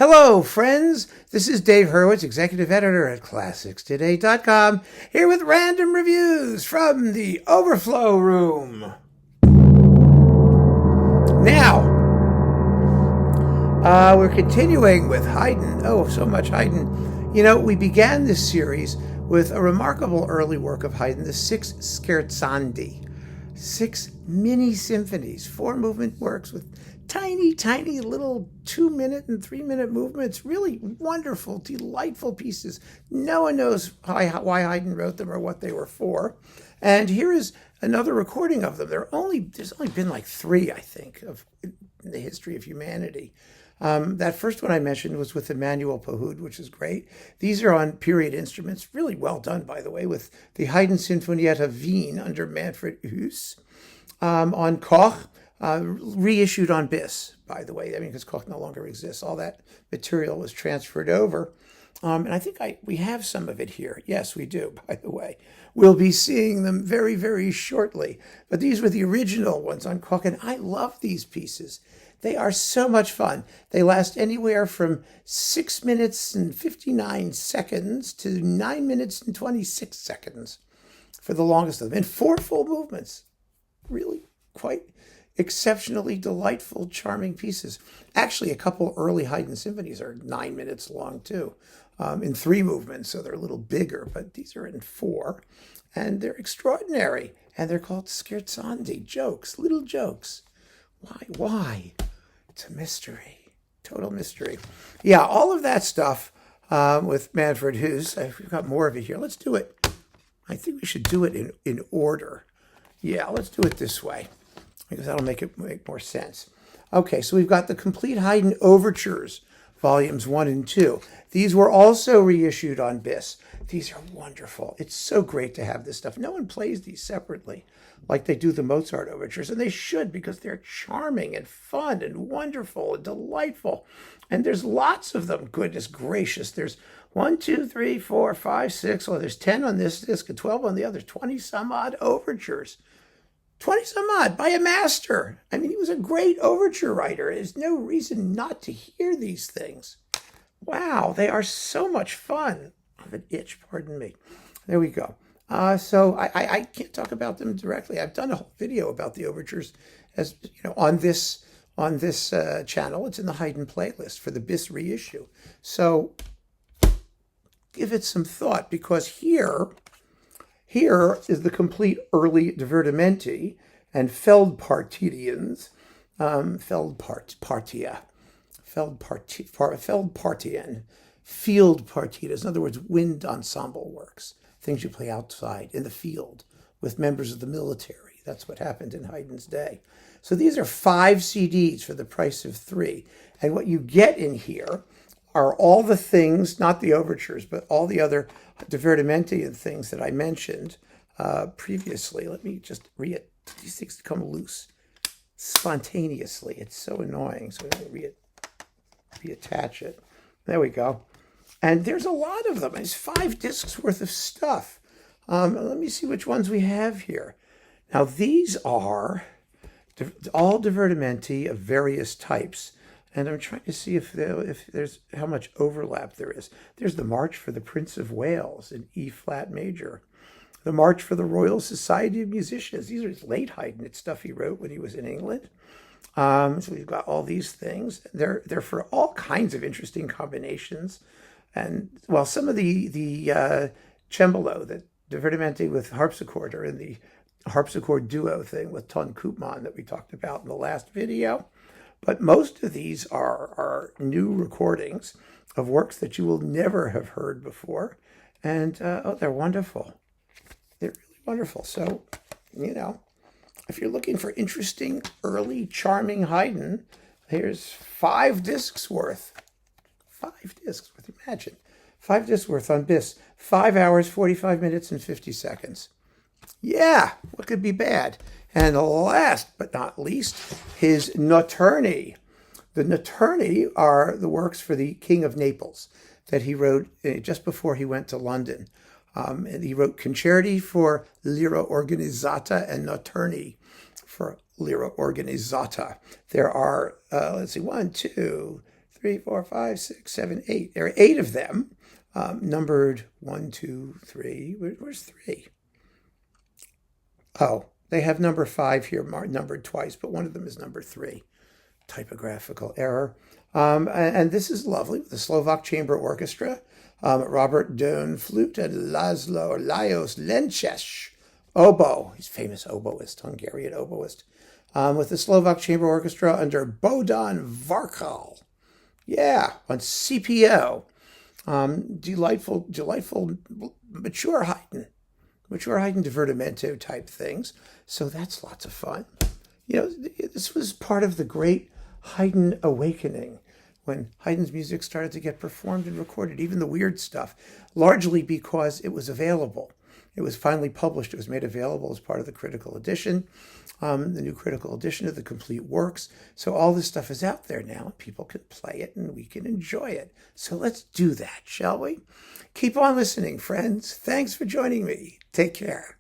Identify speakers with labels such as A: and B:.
A: Hello, friends. This is Dave Hurwitz, executive editor at ClassicsToday.com, here with random reviews from the Overflow room. Now, we're continuing with Haydn. Oh, so much Haydn. You know, we began this series with a remarkable early work of Haydn, the Six Scherzandi. 6 mini symphonies, 4-movement works with tiny little 2-minute and 3-minute movements. Really wonderful, delightful pieces. No one knows why Haydn wrote them or what they were for. And here is another recording of them. There's only been like 3, I think, in the history of humanity. That first one I mentioned was with Emanuel Pahud, which is great. These are on period instruments, really well done, by the way, with the Haydn Sinfonietta Wien under Manfred Huss, on Koch, reissued on Bis, by the way. I mean, because Koch no longer exists. All that material was transferred over. And I think we have some of it here. Yes, we do, by the way. We'll be seeing them very, very shortly. But these were the original ones on Koch, and I love these pieces. They are so much fun. They last anywhere from 6 minutes and 59 seconds to 9 minutes and 26 seconds for the longest of them. And 4 full movements. Really quite exceptionally delightful, charming pieces. Actually, a couple early Haydn symphonies are 9 minutes long, too, in 3 movements, so they're a little bigger, but these are in 4, and they're extraordinary, and they're called scherzandi, jokes, little jokes. Why? It's a mystery, total mystery. Yeah, all of that stuff with Manfred Huss. I've got more of it here. Let's do it. I think we should do it in order. Yeah, let's do it this way, because that'll make more sense. Okay, so we've got the complete Haydn overtures, volumes 1 and 2. These were also reissued on Bis. These are wonderful. It's so great to have this stuff. No one plays these separately like they do the Mozart overtures, and they should, because they're charming and fun and wonderful and delightful. And there's lots of them. Goodness gracious. There's 1, 2, 3, 4, 5, 6. Well, there's 10 on this disc and 12 on the other. 20 some odd overtures. 20 some odd by a master. I mean, he was a great overture writer. There's no reason not to hear these things. Wow, they are so much fun. I have an itch, pardon me. There we go. So I can't talk about them directly. I've done a whole video about the overtures, as you know, on this channel. It's in the Haydn playlist for the Bis reissue. So give it some thought, because here is the complete early divertimenti and Feldpartien, field partitas. In other words, wind ensemble works, things you play outside in the field with members of the military. That's what happened in Haydn's day. So these are 5 CDs for the price of 3. And what you get in here are all the things, not the overtures, but all the other divertimenti and things that I mentioned previously. Let me just these things come loose spontaneously. It's so annoying. So I'm going to reattach it. There we go. And there's a lot of them. It's 5 discs worth of stuff. Let me see which ones we have here. Now, these are all divertimenti of various types. And I'm trying to see if there's how much overlap there is. There's the March for the Prince of Wales in E-flat major. The March for the Royal Society of Musicians. These are late Haydn. It's stuff he wrote when he was in England. So we've got all these things. They're for all kinds of interesting combinations. And, well, some of the cembalo, the divertimenti with harpsichord, are in the harpsichord duo thing with Ton Koopman that we talked about in the last video. But most of these are new recordings of works that you will never have heard before. And, they're wonderful. They're really wonderful. So, you know, if you're looking for interesting, early, charming Haydn, here's 5 discs worth. 5 discs worth, imagine. 5 discs worth on Bis. 5 hours, 45 minutes, and 50 seconds. Yeah, what could be bad? And last but not least, his Notturni. The Notturni are the works for the King of Naples that he wrote just before he went to London. And he wrote concerti for lira organizzata and Notturni for lira organizzata. There are, 1, 2, 3, 4, 5, 6, 7, 8. There are 8 of them, numbered 1, 2, 3. Where's 3? Oh, they have number 5 here, numbered twice, but one of them is number 3. Typographical error. And this is lovely with the Slovak Chamber Orchestra. Robert Doan, flute, and Laszlo Lajos Lences, oboe. He's a famous oboist, Hungarian oboist. With the Slovak Chamber Orchestra under Bohdan Varkal. Yeah, on CPO. Delightful, mature Haydn divertimento type things. So that's lots of fun. This was part of the great Haydn awakening, when Haydn's music started to get performed and recorded, even the weird stuff, largely because it was available. It was finally published. It was made available as part of the critical edition, the new critical edition of the complete works. So all this stuff is out there now, and people can play it, and we can enjoy it. So let's do that, shall we? Keep on listening, friends. Thanks for joining me. Take care.